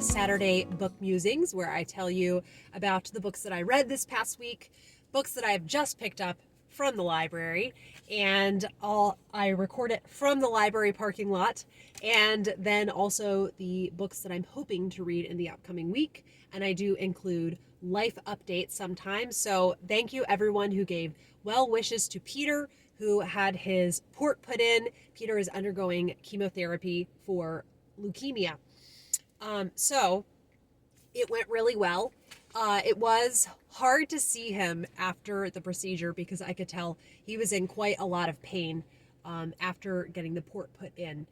Saturday Book Musings, where I tell you about the books that I read this past week, books that I've just picked up from the library, and I record it from the library parking lot, and then also the books that I'm hoping to read in the upcoming week, and I do include life updates sometimes. So thank you everyone who gave well wishes to Peter, who had his port put in. Peter is undergoing chemotherapy for leukemia. So it went really well. It was hard to see him after the procedure because I could tell he was in quite a lot of pain after getting the port put in.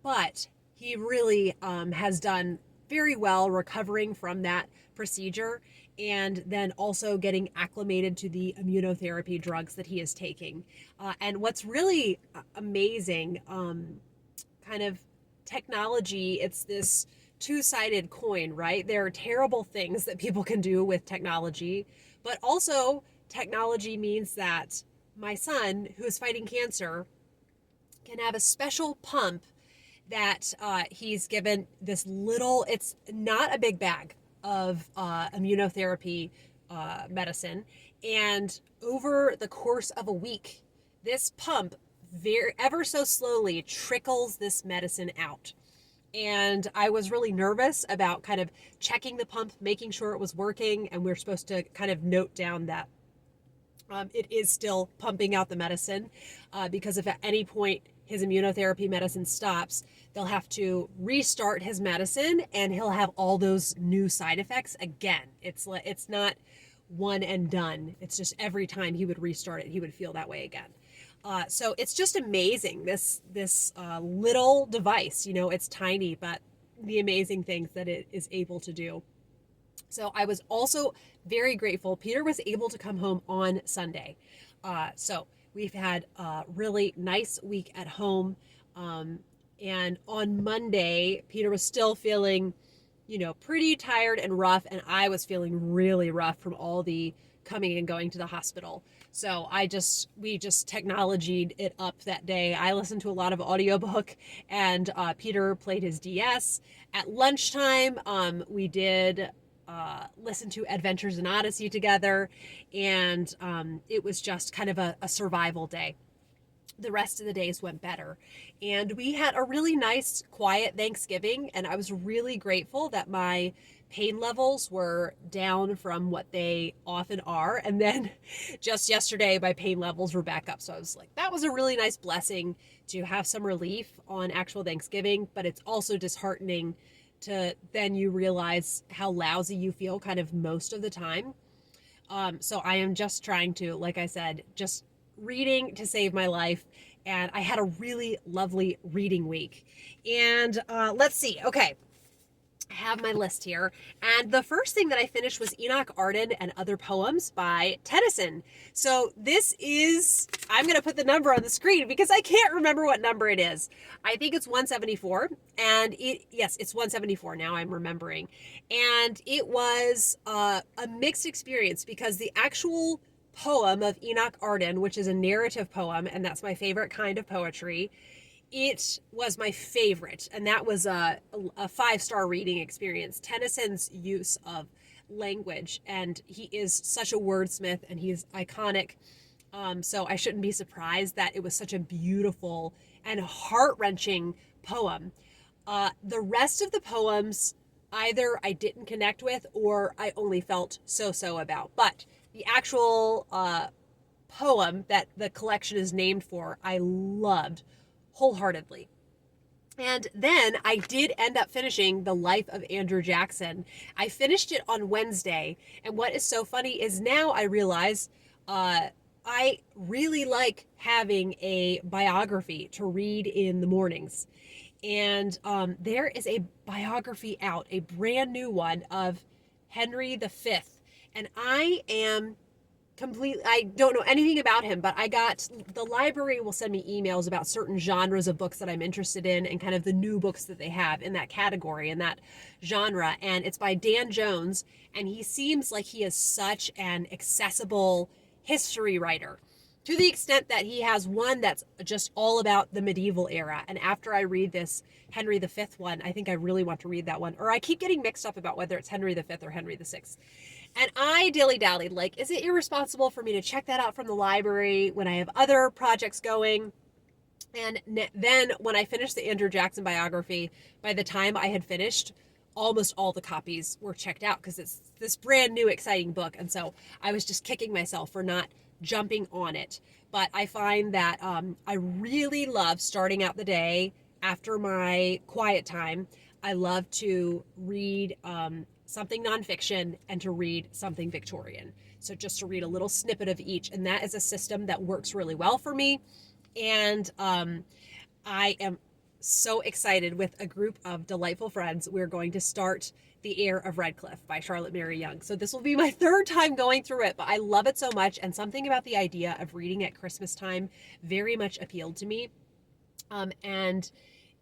But he really has done very well recovering from that procedure, and then also getting acclimated to the immunotherapy drugs that he is taking. And what's really amazing, kind of technology, it's this two-sided coin, right? There are terrible things that people can do with technology, but also technology means that my son, who is fighting cancer, can have a special pump that he's given this little, it's not a big bag of immunotherapy medicine. And over the course of a week, this pump ever so slowly trickles this medicine out. And I was really nervous about kind of checking the pump, making sure it was working. And we're supposed to kind of note down that it is still pumping out the medicine because if at any point his immunotherapy medicine stops, they'll have to restart his medicine and he'll have all those new side effects again. It's not one and done. It's just every time he would restart it, he would feel that way again. So it's just amazing, this little device. You know, it's tiny, but the amazing things that it is able to do. So I was also very grateful. Peter was able to come home on Sunday. So we've had a really nice week at home. And on Monday, Peter was still feeling, pretty tired and rough. And I was feeling really rough from all the coming and going to the hospital. So we just technologied it up that day. I listened to a lot of audiobook, and Peter played his DS. At lunchtime, we did listen to Adventures in Odyssey together, and it was just kind of a survival day. The rest of the days went better, and we had a really nice, quiet Thanksgiving, and I was really grateful that my pain levels were down from what they often are. And then just yesterday, my pain levels were back up. So I was like, that was a really nice blessing to have some relief on actual Thanksgiving, but it's also disheartening to then you realize how lousy you feel kind of most of the time. So I am just trying to, like I said, just reading to save my life. And I had a really lovely reading week. And let's see. Okay. I have my list here. And the first thing that I finished was Enoch, Arden, and Other Poems by Tennyson. So this is, I'm going to put the number on the screen because I can't remember what number it is. I think it's 174. And yes, it's 174 now I'm remembering. And it was a mixed experience because the actual poem of Enoch Arden, which is a narrative poem, and that's my favorite kind of poetry, it was my favorite, and that was a 5-star reading experience. Tennyson's use of language, and he is such a wordsmith, and he's iconic. So I shouldn't be surprised that it was such a beautiful and heart-wrenching poem. The rest of the poems, either I didn't connect with or I only felt so-so about. But the actual poem that the collection is named for, I loved wholeheartedly. And then I did end up finishing The Life of Andrew Jackson. I finished it on Wednesday, and what is so funny is now I realize I really like having a biography to read in the mornings. And there is a biography out, a brand new one of Henry V. And I don't know anything about him, but the library will send me emails about certain genres of books that I'm interested in and kind of the new books that they have in that category, in that genre. And it's by Dan Jones, and he seems like he is such an accessible history writer. to the extent that he has one that's just all about the medieval era. And after I read this Henry V one, I think I really want to read that one. Or I keep getting mixed up about whether it's Henry V or Henry VI. And I dilly-dallied, like, is it irresponsible for me to check that out from the library when I have other projects going? And then when I finished the Andrew Jackson biography, by the time I had finished, almost all the copies were checked out because it's this brand new exciting book. And so I was just kicking myself for not jumping on it. But I find that I really love starting out the day after my quiet time. I love to read something nonfiction and to read something Victorian. So just to read a little snippet of each. And that is a system that works really well for me. And I am so excited with a group of delightful friends. We're going to start The Heir of Redclyffe by Charlotte Mary Yonge. So this will be my third time going through it, but I love it so much. And something about the idea of reading at Christmas time very much appealed to me. And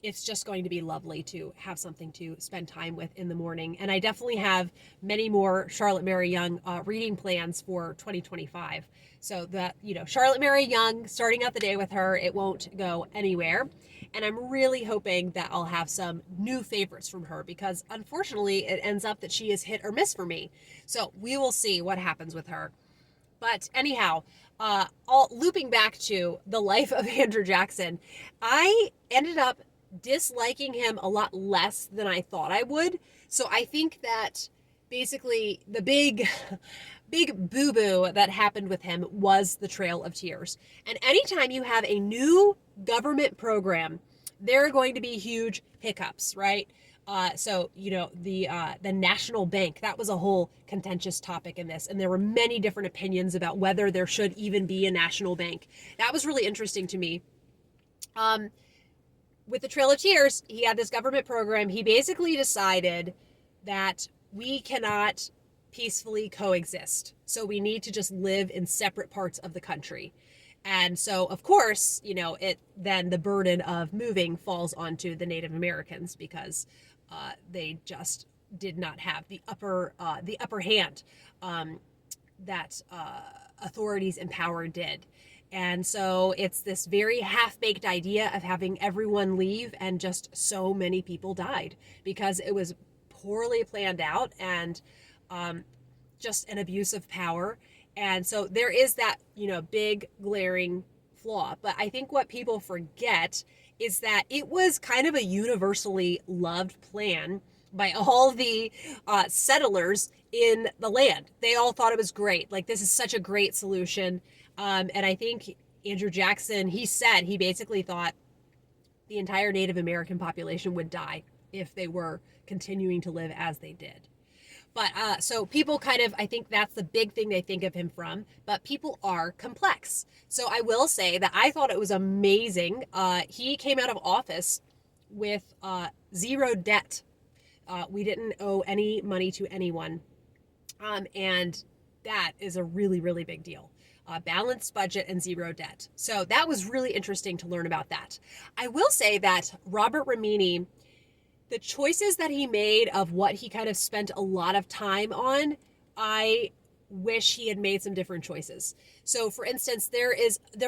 it's just going to be lovely to have something to spend time with in the morning. And I definitely have many more Charlotte Mary Yonge reading plans for 2025. So that, Charlotte Mary Yonge, starting out the day with her, it won't go anywhere. And I'm really hoping that I'll have some new favorites from her because unfortunately it ends up that she is hit or miss for me. So we will see what happens with her. But anyhow, looping back to the life of Andrew Jackson, I ended up disliking him a lot less than I thought I would. So I think that basically the big boo-boo that happened with him was the Trail of Tears. And anytime you have a new government program, there are going to be huge hiccups, right? So the National Bank, that was a whole contentious topic in this. And there were many different opinions about whether there should even be a national bank. That was really interesting to me. With the Trail of Tears, he had this government program. He basically decided that we cannot peacefully coexist. So we need to just live in separate parts of the country. And so, of course, then the burden of moving falls onto the Native Americans because they just did not have the upper hand that authorities in power did. And so it's this very half-baked idea of having everyone leave, and just so many people died because it was poorly planned out and just an abuse of power. And so there is that, big glaring flaw. But I think what people forget is that it was kind of a universally loved plan by all the settlers in the land. They all thought it was great. Like, this is such a great solution. And I think Andrew Jackson, he basically thought the entire Native American population would die if they were continuing to live as they did. But so people I think that's the big thing they think of him from, but people are complex. So I will say that I thought it was amazing. He came out of office with zero debt. We didn't owe any money to anyone. And that is a really, really big deal. Balanced budget and zero debt. So that was really interesting to learn about that. I will say that Robert Remini, the choices that he made of what he kind of spent a lot of time on, I wish he had made some different choices. So for instance, there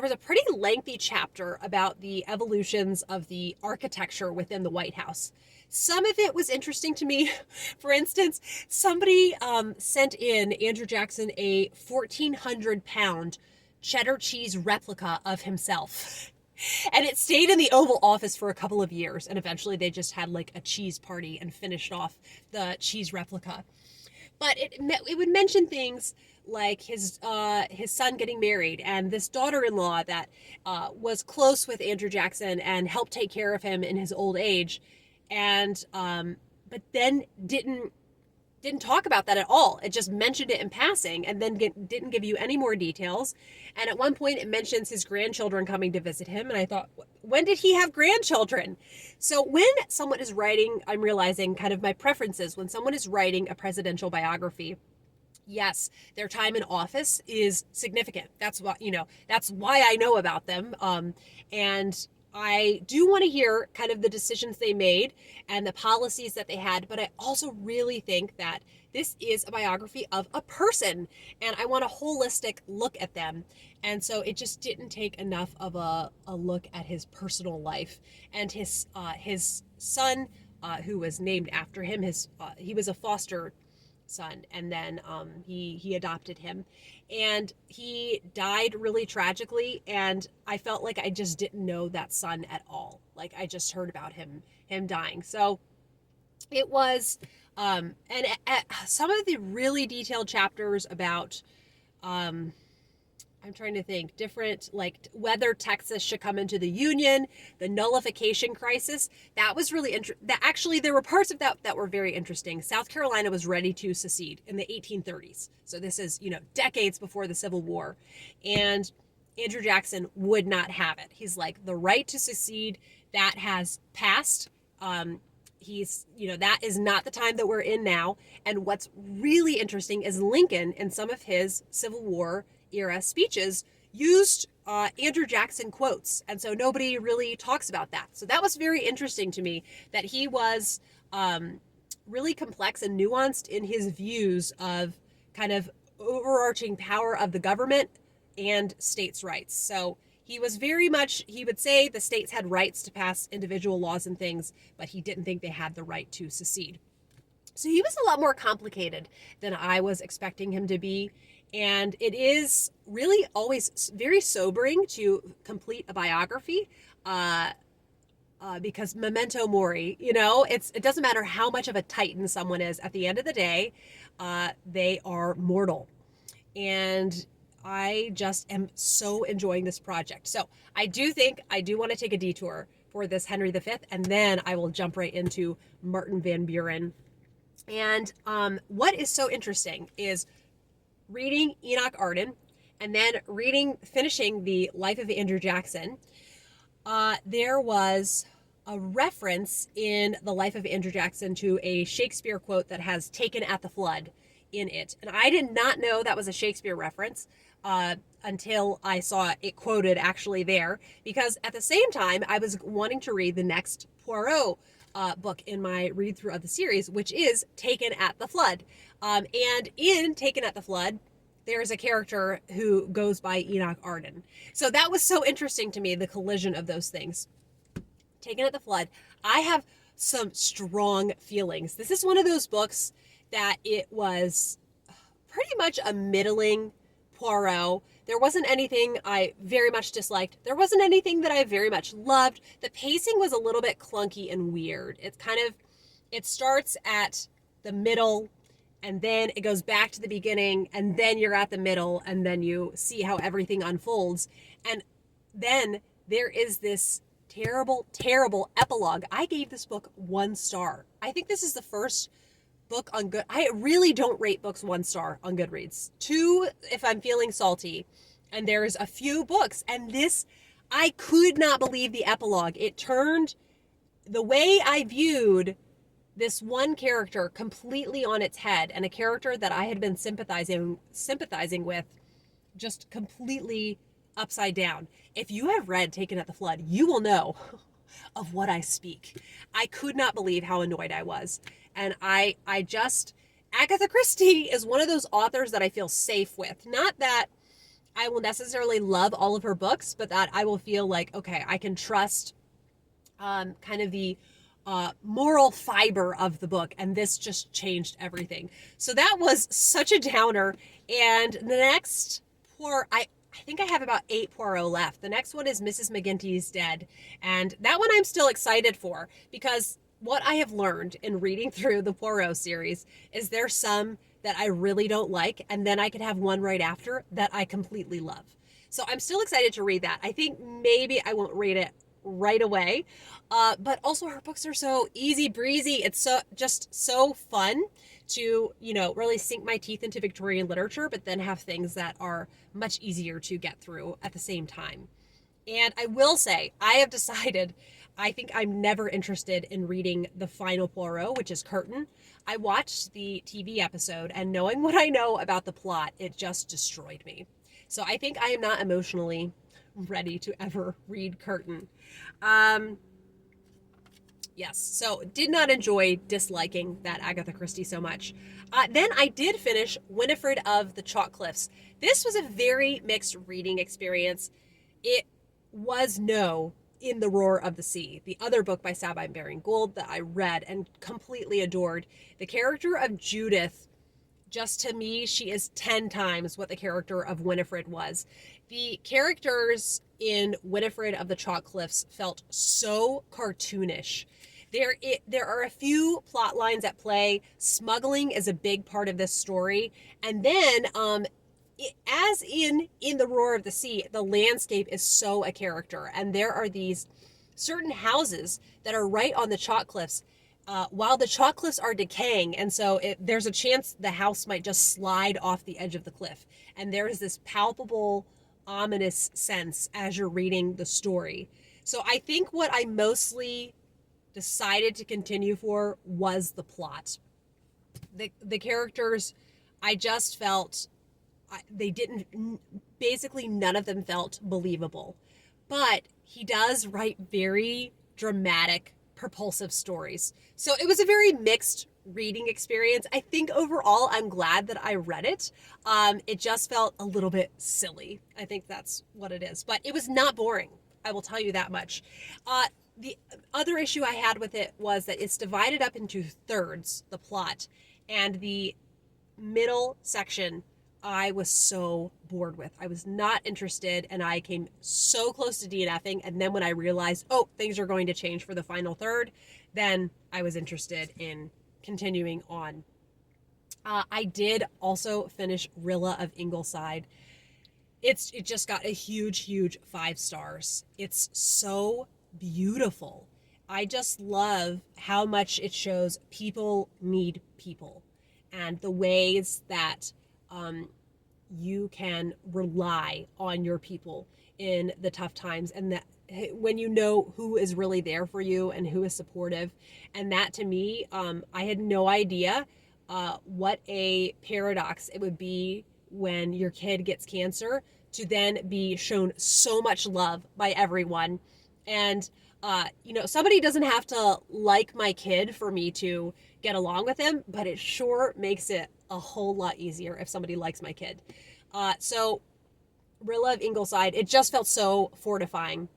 was a pretty lengthy chapter about the evolutions of the architecture within the White House. Some of it was interesting to me. For instance, somebody sent in Andrew Jackson a 1,400-pound cheddar cheese replica of himself. And it stayed in the Oval Office for a couple of years. And eventually they just had like a cheese party and finished off the cheese replica. But it would mention things like his son getting married and this daughter-in-law that was close with Andrew Jackson and helped take care of him in his old age. And but then didn't talk about that at all. It just mentioned it in passing and then didn't give you any more details. And at one point it mentions his grandchildren coming to visit him. And I thought, when did he have grandchildren? So when someone is writing, I'm realizing kind of my preferences. When someone is writing a presidential biography, yes, their time in office is significant. That's what, that's why I know about them. And I do want to hear kind of the decisions they made and the policies that they had, but I also really think that this is a biography of a person, and I want a holistic look at them. And so it just didn't take enough of a look at his personal life and his son, who was named after him. He was a foster son, and then he adopted him, and he died really tragically, and I felt like I just didn't know that son at all. Like, I just heard about him dying. So it was and some of the really detailed chapters about I'm trying to think, different, like whether Texas should come into the Union, the nullification crisis. That was really interesting. Actually, there were parts of that were very interesting. South Carolina was ready to secede in the 1830s. So this is, decades before the Civil War. And Andrew Jackson would not have it. He's like, the right to secede, that has passed. That is not the time that we're in now. And what's really interesting is Lincoln, in some of his Civil War era speeches, used Andrew Jackson quotes. And so nobody really talks about that. So that was very interesting to me, that he was really complex and nuanced in his views of kind of overarching power of the government and states' rights. So he was very much, he would say the states had rights to pass individual laws and things, but he didn't think they had the right to secede. So he was a lot more complicated than I was expecting him to be. And it is really always very sobering to complete a biography because memento mori, it doesn't matter how much of a titan someone is. At the end of the day, they are mortal. And I just am so enjoying this project. So I do want to take a detour for this Henry V, and then I will jump right into Martin Van Buren. And what is so interesting is reading Enoch Arden and then finishing the Life of Andrew Jackson. There was a reference in the Life of Andrew Jackson to a Shakespeare quote that has "taken at the flood" in it. And I did not know that was a Shakespeare reference until I saw it quoted actually there, because at the same time I was wanting to read the next Poirot book in my read through of the series, which is Taken at the Flood. And in Taken at the Flood, there's a character who goes by Enoch Arden. So that was so interesting to me, the collision of those things. Taken at the Flood, I have some strong feelings. This is one of those books that it was pretty much a middling Poirot. There wasn't anything I very much disliked. There wasn't anything that I very much loved. The pacing was a little bit clunky and weird. It starts at the middle, and then it goes back to the beginning, and then you're at the middle, and then you see how everything unfolds. And then there is this terrible, terrible epilogue. I gave this book 1 star. I think this is the first book on Good. I really don't rate books 1 star on Goodreads. 2 if I'm feeling salty. And there's a few books. And this, I could not believe the epilogue. It turned the way I viewed this one character completely on its head, and a character that I had been sympathizing with just completely upside down. If you have read Taken at the Flood, you will know of what I speak. I could not believe how annoyed I was. And Agatha Christie is one of those authors that I feel safe with. Not that I will necessarily love all of her books, but that I will feel like, okay, I can trust kind of the moral fiber of the book, and this just changed everything. So that was such a downer. And the next I think I have about 8 Poirot left. The next one is Mrs. McGinty's Dead, and that one I'm still excited for, because what I have learned in reading through the Poirot series is there's some that I really don't like, and then I could have one right after that I completely love. So I'm still excited to read that. I think maybe I won't read it right away, but also her books are so easy breezy. It's just so fun to really sink my teeth into Victorian literature, but then have things that are much easier to get through at the same time. And I will say, I have decided, I think I'm never interested in reading the final Poirot, which is Curtain. I watched the TV episode, and knowing what I know about the plot, it just destroyed me. So I think I am not emotionally ready to ever read Curtain. Yes, so did not enjoy disliking that Agatha Christie so much. Then I did finish Winifred of the Chalk Cliffs. This was a very mixed reading experience. It was In the Roar of the Sea, the other book by Sabine Baring Gould that I read and completely adored. The character of Judith, just to me, she is 10 times what the character of Winifred was. The characters in Winifred of the Chalk Cliffs felt so cartoonish. There are a few plot lines at play. Smuggling is a big part of this story. And then, as in the Roar of the Sea, the landscape is so a character. And there are these certain houses that are right on the chalk cliffs, while the chalk cliffs are decaying. And so there's a chance the house might just slide off the edge of the cliff. And there is this palpable, ominous sense as you're reading the story. So I think what I mostly decided to continue for was the plot. The characters, I just felt basically none of them felt believable. But he does write very dramatic, propulsive stories. So it was a very mixed reading experience. I think overall I'm glad that I read it. It just felt a little bit silly. I think that's what it is. But it was not boring. I will tell you that much. The other issue I had with it was that it's divided up into thirds, the plot, and the middle section I was so bored with. I was not interested, and I came so close to DNFing, and then when I realized, things are going to change for the final third, then I was interested in continuing on. I did also finish Rilla of Ingleside. It just got a huge 5 stars. It's so beautiful. I just love how much it shows people need people and the ways that you can rely on your people in the tough times, and that when you know who is really there for you and who is supportive. And that to me, I had no idea what a paradox it would be when your kid gets cancer to then be shown so much love by everyone. And, somebody doesn't have to like my kid for me to get along with him, but it sure makes it a whole lot easier if somebody likes my kid. So Rilla of Ingleside, it just felt so fortifying.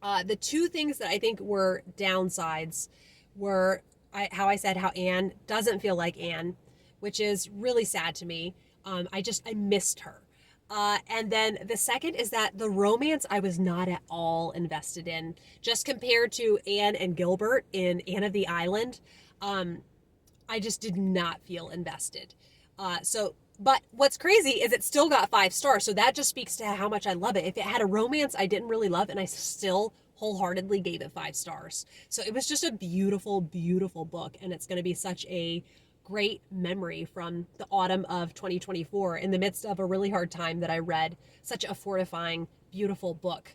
The two things that I think were downsides were how Anne doesn't feel like Anne, which is really sad to me. I missed her. And then the second is that the romance I was not at all invested in. Just compared to Anne and Gilbert in Anne of the Island, I just did not feel invested. But what's crazy is it still got 5 stars, so that just speaks to how much I love it. If it had a romance I didn't really love, and I still wholeheartedly gave it 5 stars. So it was just a beautiful book, and it's going to be such a great memory from the autumn of 2024 in the midst of a really hard time that I read such a fortifying, beautiful book.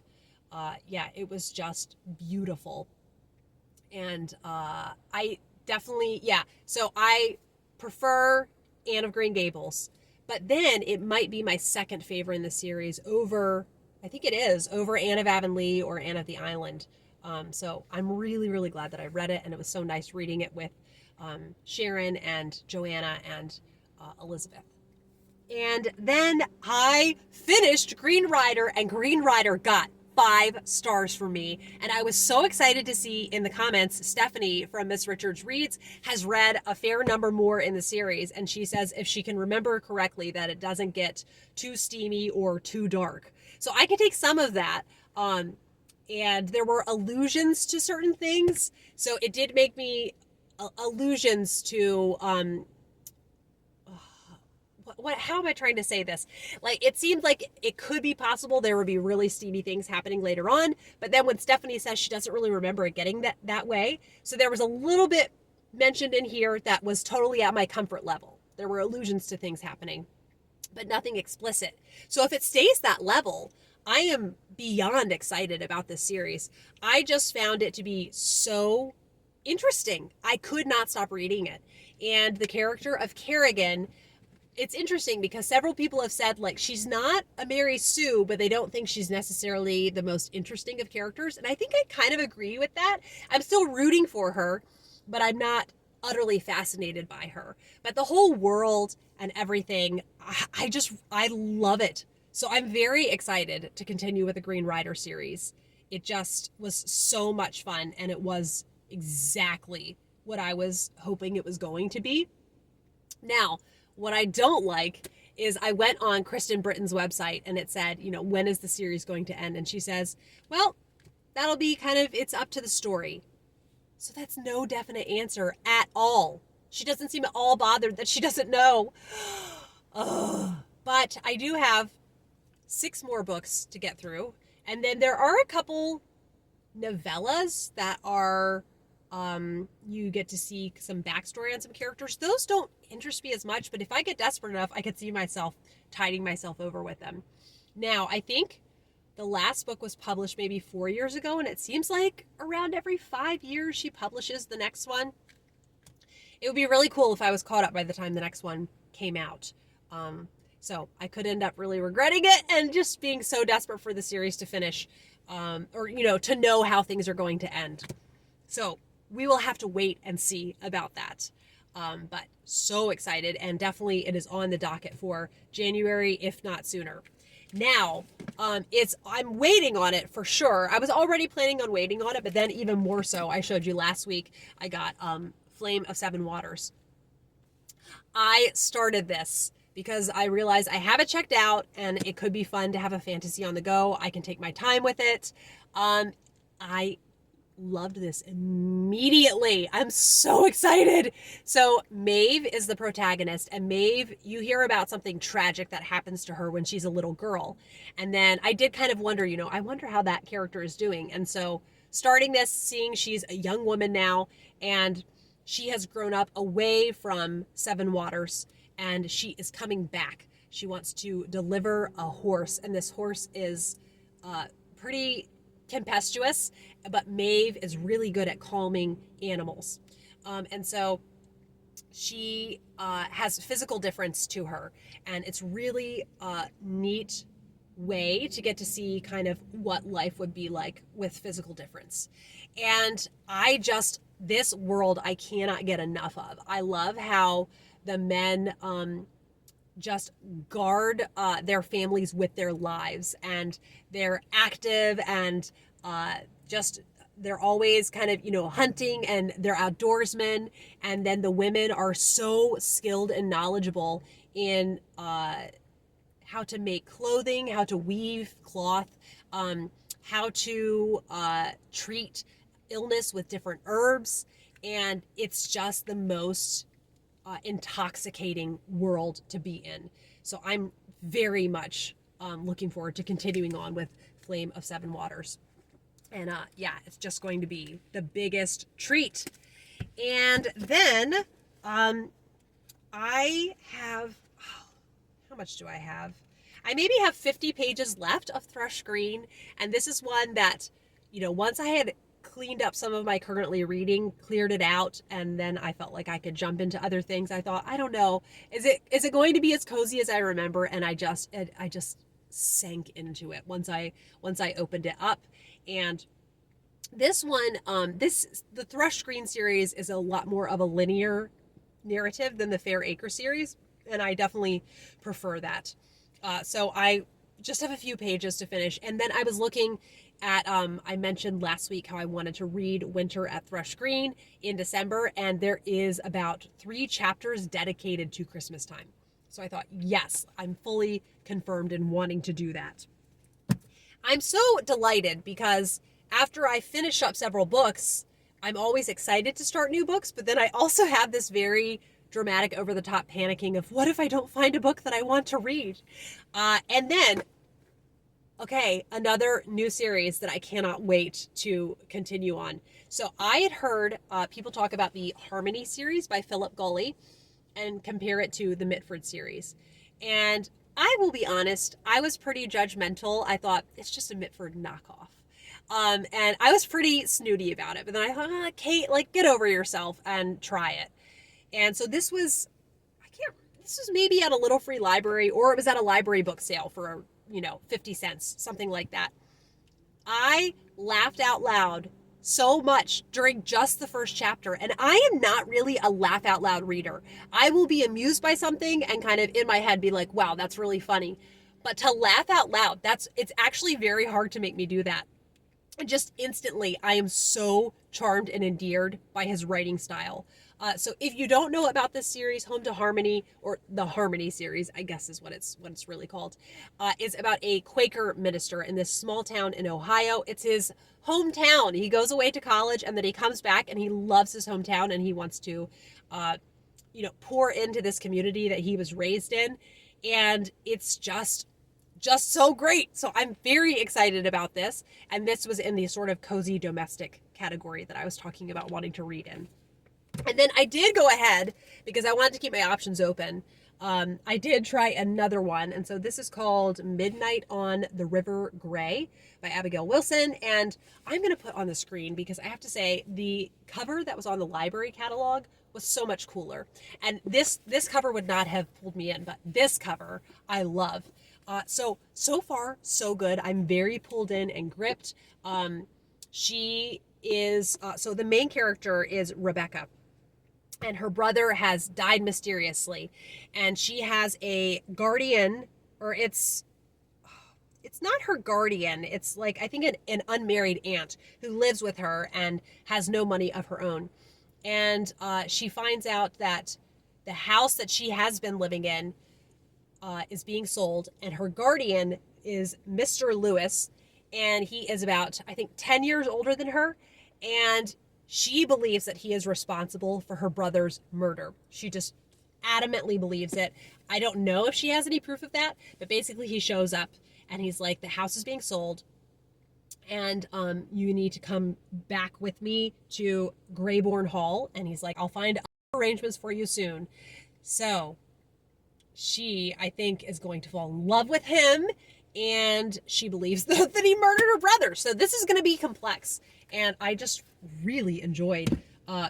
It was just beautiful. And so I prefer Anne of Green Gables, but then it might be my second favorite in the series over Anne of Avonlea or Anne of the Island. So I'm really glad that I read it, and it was so nice reading it with Sharon and Joanna and Elizabeth. And then I finished Green Rider, and Green Rider got 5 stars for me. And I was so excited to see in the comments, Stephanie from Miss Richards Reads has read a fair number more in the series. And she says, if she can remember correctly, that it doesn't get too steamy or too dark. So I can take some of that. And there were allusions to certain things. So it did make me allusions to how am I trying to say this? Like, it seemed like it could be possible there would be really steamy things happening later on, but then when Stephanie says she doesn't really remember it getting that way, so there was a little bit mentioned in here that was totally at my comfort level. There were allusions to things happening, but nothing explicit. So if it stays that level, I am beyond excited about this series. I just found it to be so interesting. I could not stop reading it. And the character of Kerrigan, it's interesting because several people have said, like, she's not a Mary Sue, but they don't think she's necessarily the most interesting of characters. And I think I kind of agree with that. I'm still rooting for her, but I'm not utterly fascinated by her. But the whole world and everything, I love it. So I'm very excited to continue with the Green Rider series. It just was so much fun, and it was exactly what I was hoping it was going to be. Now, what I don't like is I went on Kristen Britton's website and it said, you know, when is the series going to end? And she says, well, that'll be kind of, it's up to the story. So that's no definite answer at all. She doesn't seem at all bothered that she doesn't know. But I do have 6 more books to get through. And then there are a couple novellas that are, you get to see some backstory on some characters. Those don't interest me as much, but if I get desperate enough, I could see myself tiding myself over with them. Now, I think the last book was published maybe 4 years ago, and it seems like around every 5 years she publishes the next one. It would be really cool if I was caught up by the time the next one came out. So I could end up really regretting it and just being so desperate for the series to finish, or, you know, to know how things are going to end. So we will have to wait and see about that. But so excited, and definitely it is on the docket for January, if not sooner. Now, I'm waiting on it for sure. I was already planning on waiting on it, but then even more so, I showed you last week, I got Flame of Seven Waters. I started this because I realized I have it checked out and it could be fun to have a fantasy on the go. I can take my time with it. I loved this immediately. I'm so excited. So Maeve is the protagonist, and Maeve, you hear about something tragic that happens to her when she's a little girl. And then I did kind of wonder, you know, I wonder how that character is doing. And so starting this, seeing she's a young woman now, and she has grown up away from Seven Waters, and she is coming back. She wants to deliver a horse, and this horse is pretty tempestuous, but Maeve is really good at calming animals. And so she has physical difference to her, and it's really a neat way to get to see kind of what life would be like with physical difference. And this world I cannot get enough of. I love how the men just guard their families with their lives, and they're active, and they're always kind of, you know, hunting, and they're outdoorsmen. And then the women are so skilled and knowledgeable in how to make clothing, how to weave cloth, how to treat illness with different herbs. And it's just the most intoxicating world to be in. So I'm very much looking forward to continuing on with Flame of Seven Waters. And yeah, it's just going to be the biggest treat. And then I have, how much do I have? I maybe have 50 pages left of Thrush Green. And this is one that, you know, once I had cleaned up some of my currently reading, cleared it out, and then I felt like I could jump into other things. I thought, I don't know, is it going to be as cozy as I remember? And I just sank into it once I opened it up. And this one, the Thrush Green series is a lot more of a linear narrative than the Fair Acre series, and I definitely prefer that. So I just have a few pages to finish, and then I was looking at, I mentioned last week how I wanted to read Winter at Thrush Green in December, and there is about 3 chapters dedicated to Christmas time. So I thought, yes, I'm fully confirmed in wanting to do that. I'm so delighted because after I finish up several books, I'm always excited to start new books, but then I also have this very dramatic, over-the-top panicking of, what if I don't find a book that I want to read? And then, okay, another new series that I cannot wait to continue on. So I had heard people talk about the Harmony series by Philip Gulley and compare it to the Mitford series. And I will be honest, I was pretty judgmental. I thought, it's just a Mitford knockoff. And I was pretty snooty about it. But then I thought, Kate, like, get over yourself and try it. And so this this was maybe at a Little Free Library, or it was at a library book sale for, 50 cents, something like that. I laughed out loud so much during just the first chapter. And I am not really a laugh out loud reader. I will be amused by something and kind of in my head be like, wow, that's really funny. But to laugh out loud, it's actually very hard to make me do that. And just instantly, I am so charmed and endeared by his writing style. So if you don't know about this series, Home to Harmony, or the Harmony series, I guess is what it's really called, is about a Quaker minister in this small town in Ohio. It's his hometown. He goes away to college and then he comes back and he loves his hometown and he wants to, pour into this community that he was raised in. And it's just so great. So I'm very excited about this. And this was in the sort of cozy domestic category that I was talking about wanting to read in. And then I did go ahead, because I wanted to keep my options open. I did try another one. And so this is called Midnight on the River Gray by Abigail Wilson. And I'm going to put on the screen because I have to say the cover that was on the library catalog was so much cooler. And this cover would not have pulled me in, but this cover I love. So far, so good. I'm very pulled in and gripped. She is, so the main character is Rebecca. And her brother has died mysteriously. And she has a guardian, or it's not her guardian. It's like, I think an unmarried aunt who lives with her and has no money of her own. And she finds out that the house that she has been living in is being sold. And her guardian is Mr. Lewis. And he is about, I think, 10 years older than her. And she believes that he is responsible for her brother's murder. She just adamantly believes it. I don't know if she has any proof of that, but basically he shows up and he's like, the house is being sold and you need to come back with me to Greybourne Hall. And he's like, I'll find arrangements for you soon. So she, I think, is going to fall in love with him, and she believes that he murdered her brother. So this is going to be complex. And I just really enjoyed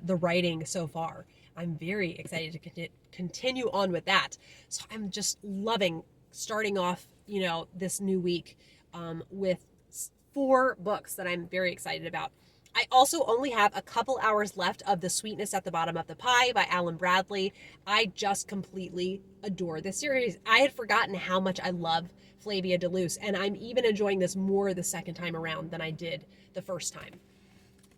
the writing so far. I'm very excited to continue on with that. So I'm just loving starting off, this new week with 4 books that I'm very excited about. I also only have a couple hours left of The Sweetness at the Bottom of the Pie by Alan Bradley. I just completely adore this series. I had forgotten how much I love Flavia de Luce, and I'm even enjoying this more the second time around than I did the first time.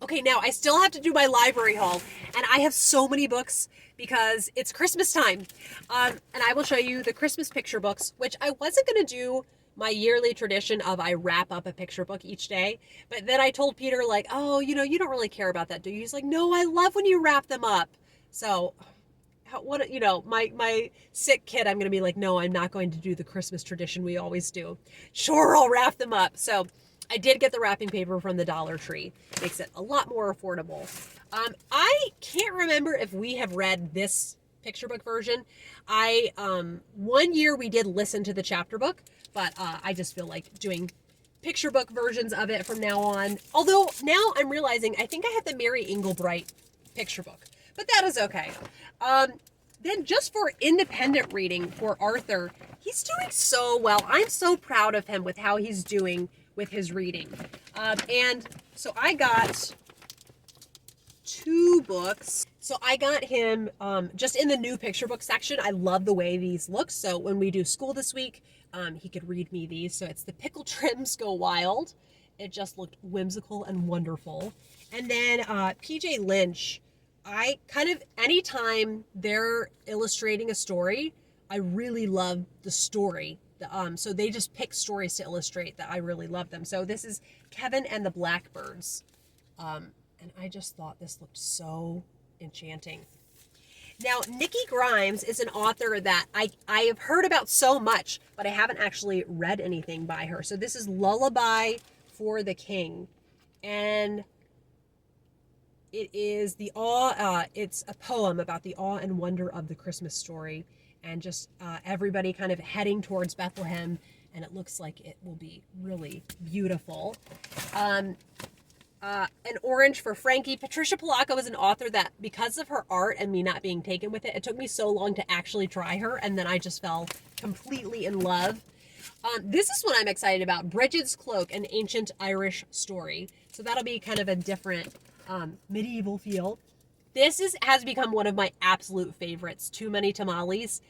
Okay, now I still have to do my library haul, and I have so many books because it's Christmas time. And I will show you the Christmas picture books, which I wasn't going to do my yearly tradition of I wrap up a picture book each day. But then I told Peter, like, oh, you don't really care about that, do you? He's like, no, I love when you wrap them up. So my sick kid, I'm going to be like, no, I'm not going to do the Christmas tradition we always do. Sure, I'll wrap them up. So I did get the wrapping paper from the Dollar Tree. Makes it a lot more affordable. I can't remember if we have read this picture book version. One year we did listen to the chapter book, but I just feel like doing picture book versions of it from now on. Although now I'm realizing I think I have the Mary Inglebright picture book, but that is okay. Then just for independent reading for Arthur, he's doing so well. I'm so proud of him with how he's doing with his reading. And so I got 2 books. So I got him just in the new picture book section. I love the way these look. So when we do school this week, he could read me these. So it's the Pickle Trims Go Wild. It just looked whimsical and wonderful. And then PJ Lynch, I kind of, anytime they're illustrating a story, I really love the story. So they just pick stories to illustrate that I really love them. So this is Kevin and the Blackbirds. And I just thought this looked so enchanting. Now, Nikki Grimes is an author that I have heard about so much, but I haven't actually read anything by her. So this is Lullaby for the King. And it is it's a poem about the awe and wonder of the Christmas story. And just everybody kind of heading towards Bethlehem. And it looks like it will be really beautiful. An orange for Frankie. Patricia Polacco is an author that, because of her art and me not being taken with it, it took me so long to actually try her, and then I just fell completely in love. This is what I'm excited about. Bridget's Cloak, an ancient Irish story. So that'll be kind of a different medieval feel. This has become one of my absolute favorites. Too Many Tamales.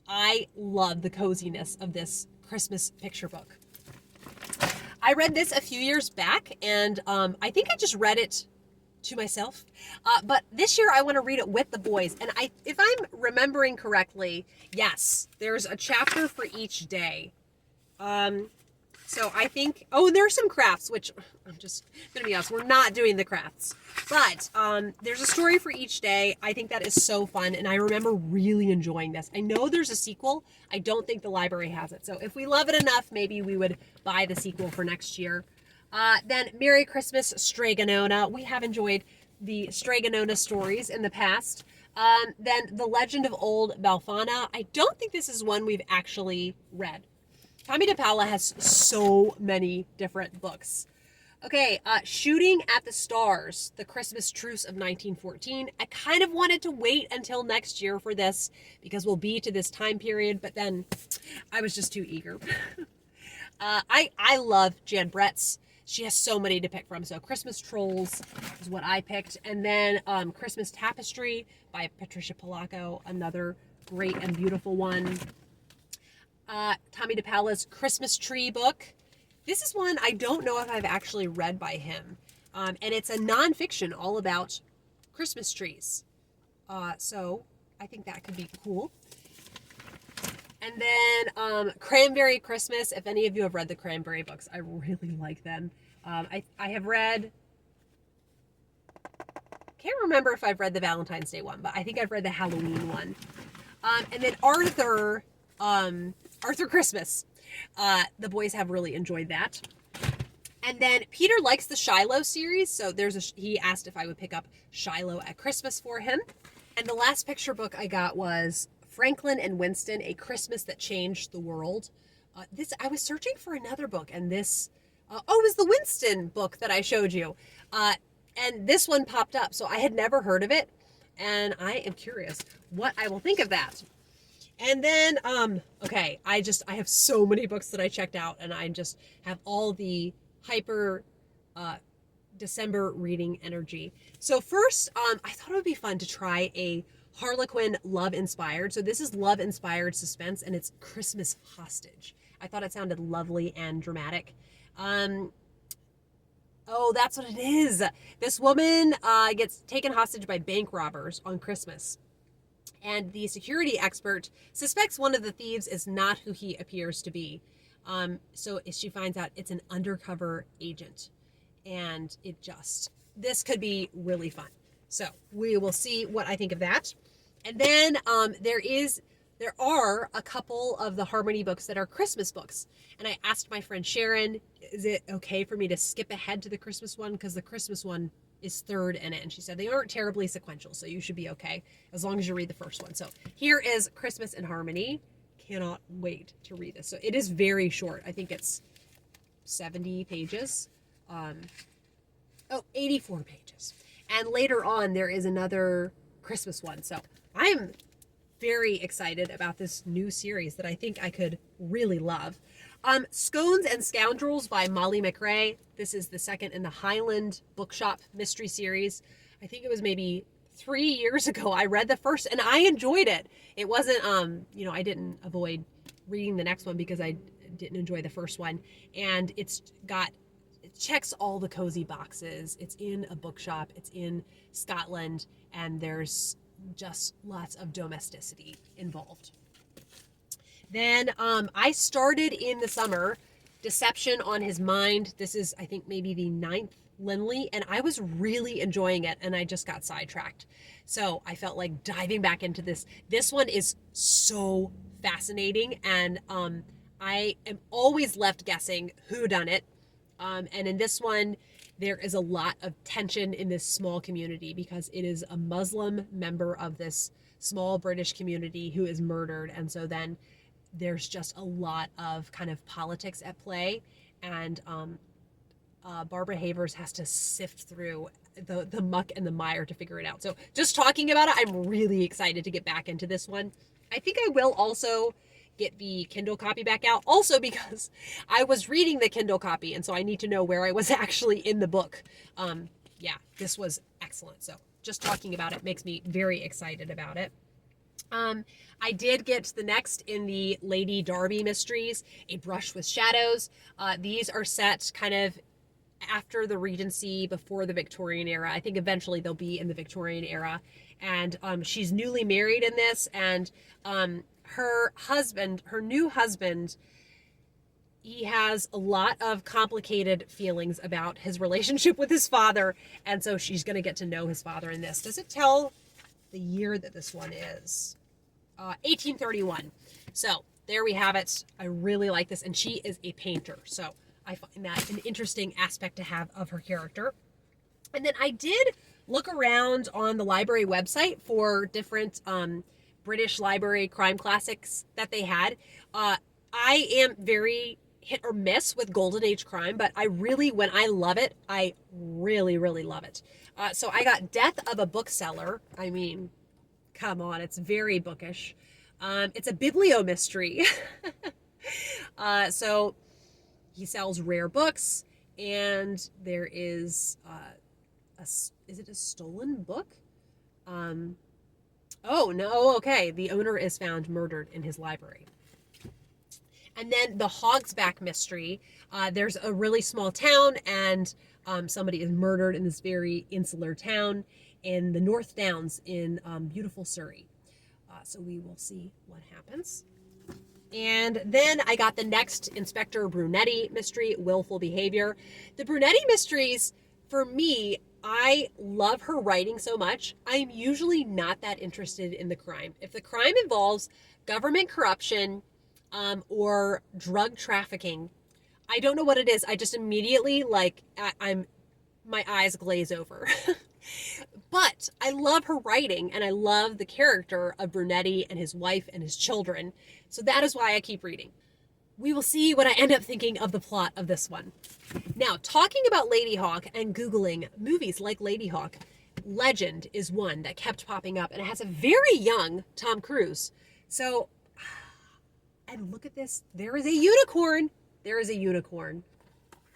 I love the coziness of this Christmas picture book. I read this a few years back, and I think I just read it to myself. But this year I want to read it with the boys. And if I'm remembering correctly, yes, there's a chapter for each day. So I think, and there are some crafts, which I'm just going to be honest, we're not doing the crafts. But there's a story for each day. I think that is so fun, and I remember really enjoying this. I know there's a sequel. I don't think the library has it. So if we love it enough, maybe we would buy the sequel for next year. Then Merry Christmas, Straganona. We have enjoyed the Straganona stories in the past. Then The Legend of Old Balfana. I don't think this is one we've actually read. Tomie dePaola has so many different books. Okay, Shooting at the Stars, the Christmas Truce of 1914. I kind of wanted to wait until next year for this because we'll be to this time period, but then I was just too eager. I love Jan Brett's. She has so many to pick from. So Christmas Trolls is what I picked. And then Christmas Tapestry by Patricia Polacco, another great and beautiful one. Tomie dePaola's Christmas Tree book. This is one I don't know if I've actually read by him. And it's a nonfiction all about Christmas trees. So I think that could be cool. And then Cranberry Christmas. If any of you have read the Cranberry books, I really like them. I have read, can't remember if I've read the Valentine's Day one, but I think I've read the Halloween one. And then Arthur Christmas. The boys have really enjoyed that. And then Peter likes the Shiloh series, so he asked if I would pick up Shiloh at Christmas for him. And the last picture book I got was Franklin and Winston, A Christmas That Changed the World. I was searching for another book, and this, it was the Winston book that I showed you. And this one popped up, so I had never heard of it, and I am curious what I will think of that. And then, okay, I have so many books that I checked out, and I just have all the hyper December reading energy. So first, I thought it would be fun to try a Harlequin love-inspired. So this is love-inspired suspense, and it's Christmas Hostage. I thought it sounded lovely and dramatic. Oh, that's what it is. This woman gets taken hostage by bank robbers on Christmas. And the security expert suspects one of the thieves is not who he appears to be. So she finds out it's an undercover agent. And this could be really fun. So we will see what I think of that. And then there are a couple of the Harmony books that are Christmas books. And I asked my friend Sharon, is it okay for me to skip ahead to the Christmas one? Because the Christmas one is third in it. And she said they aren't terribly sequential, so you should be okay as long as you read the first one. So here is Christmas in Harmony. Cannot wait to read this. So it is very short. I think it's 70 pages. 84 pages. And later on, there is another Christmas one. So I'm very excited about this new series that I think I could really love. Scones and Scoundrels by Molly McRae. This is the second in the Highland Bookshop mystery series. I think it was maybe 3 years ago I read the first, and I enjoyed it. It wasn't, I didn't avoid reading the next one because I didn't enjoy the first one. And it checks all the cozy boxes. It's in a bookshop. It's in Scotland, and there's just lots of domesticity involved. Then I started in the summer Deception on His Mind. This is, I think, maybe the 9th Linley, and I was really enjoying it, and I just got sidetracked. So I felt like diving back into this. This one is so fascinating, and I am always left guessing who done it. And in this one, there is a lot of tension in this small community because it is a Muslim member of this small British community who is murdered. And so then there's just a lot of kind of politics at play. And Barbara Havers has to sift through the muck and the mire to figure it out. So just talking about it, I'm really excited to get back into this one. I think I will also get the Kindle copy back out, also because I was reading the Kindle copy, and so I need to know where I was actually in the book. Yeah, this was excellent. So just talking about it makes me very excited about it. I did get the next in the Lady Darby mysteries, A Brush with Shadows. These are set kind of after the Regency, before the Victorian era. I think eventually they'll be in the Victorian era. And she's newly married in this, and her new husband, he has a lot of complicated feelings about his relationship with his father, and so she's going to get to know his father in this. Does it tell the year that this one is? 1831. So there we have it. I really like this, and she is a painter, so I find that an interesting aspect to have of her character. And then I did look around on the library website for different British library crime classics that they had. I am very hit or miss with Golden Age crime, but when I love it, I really, really love it. So I got Death of a Bookseller. I mean, come on, it's very bookish. It's a biblio mystery. So he sells rare books, and there is is it a stolen book? Oh no, okay. The owner is found murdered in his library. And then the Hogsback mystery. There's a really small town, and somebody is murdered in this very insular town in the North Downs in beautiful Surrey. So we will see what happens. And then I got the next Inspector Brunetti mystery, Willful Behavior. The Brunetti mysteries, for me, I love her writing so much. I'm usually not that interested in the crime. If the crime involves government corruption or drug trafficking, I don't know what it is. I just immediately, my eyes glaze over. But I love her writing, and I love the character of Brunetti and his wife and his children. So that is why I keep reading. We will see what I end up thinking of the plot of this one. Now, talking about Ladyhawke and Googling movies like Ladyhawke, Legend is one that kept popping up, and it has a very young Tom Cruise. So, and look at this. There is a unicorn. There is a unicorn.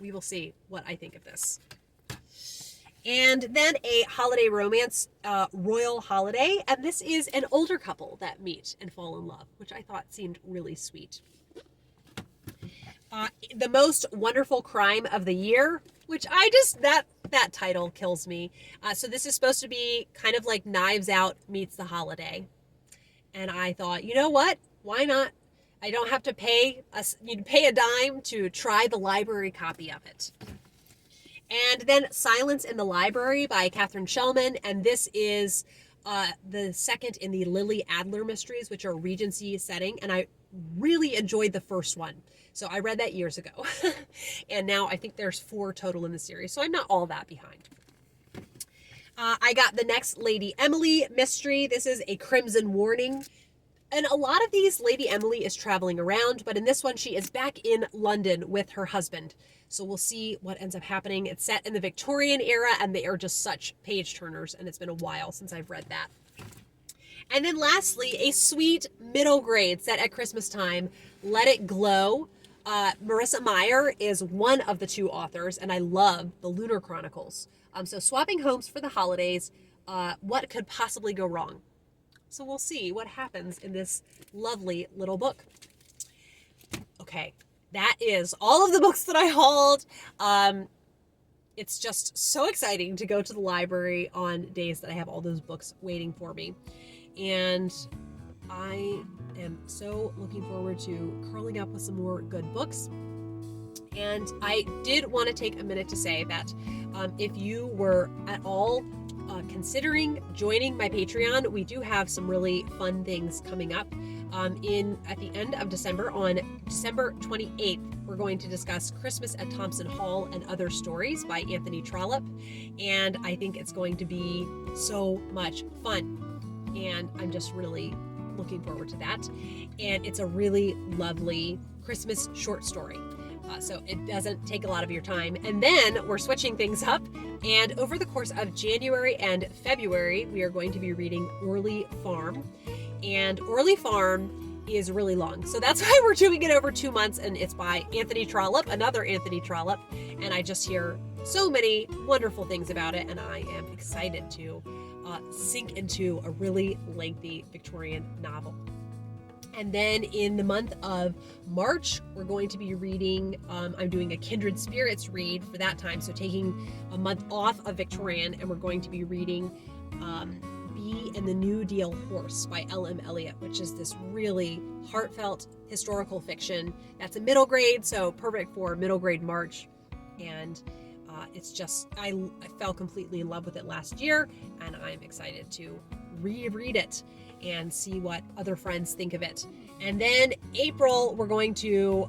We will see what I think of this. And then a holiday romance, Royal Holiday. And this is an older couple that meet and fall in love, which I thought seemed really sweet. The Most Wonderful Crime of the Year, which that title kills me. So this is supposed to be kind of like Knives Out meets The Holiday. And I thought, you know what? Why not? I don't have to pay a dime to try the library copy of it. And then Silence in the Library by Catherine Shellman. And this is the second in the Lily Adler mysteries, which are Regency setting. And I really enjoyed the first one. So I read that years ago. And now I think there's 4 total in the series. So I'm not all that behind. I got the next Lady Emily mystery. This is A Crimson Warning. And a lot of these, Lady Emily is traveling around, but in this one, she is back in London with her husband. So we'll see what ends up happening. It's set in the Victorian era, and they are just such page turners, and it's been a while since I've read that. And then lastly, a sweet middle grade set at Christmas time, Let It Glow. Marissa Meyer is one of the 2 authors, and I love the Lunar Chronicles. So swapping homes for the holidays, what could possibly go wrong? So we'll see what happens in this lovely little book. Okay, that is all of the books that I hauled. It's just so exciting to go to the library on days that I have all those books waiting for me. And I am so looking forward to curling up with some more good books. And I did want to take a minute to say that if you were at all considering joining my Patreon, we do have some really fun things coming up. At the end of December, on December 28th, we're going to discuss Christmas at Thompson Hall and Other Stories by Anthony Trollope. And I think it's going to be so much fun. And I'm just really looking forward to that. And it's a really lovely Christmas short story. So it doesn't take a lot of your time. And then we're switching things up. And over the course of January and February, we are going to be reading Orley Farm. And Orley Farm is really long. So that's why we're doing it over 2 months. And it's by Anthony Trollope, another Anthony Trollope. And I just hear so many wonderful things about it. And I am excited to sink into a really lengthy Victorian novel. And then in the month of March, we're going to be reading, I'm doing a Kindred Spirits read for that time. So taking a month off of Victorian, and we're going to be reading Bee and the New Deal Horse by L.M. Eliot, which is this really heartfelt historical fiction. That's a middle grade, so perfect for middle grade March. And it's just, I fell completely in love with it last year, and I'm excited to reread it and see what other friends think of it. And then April, we're going to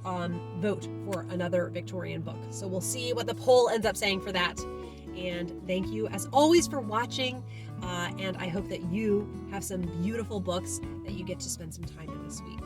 vote for another Victorian book. So we'll see what the poll ends up saying for that. And thank you, as always, for watching. And I hope that you have some beautiful books that you get to spend some time in this week.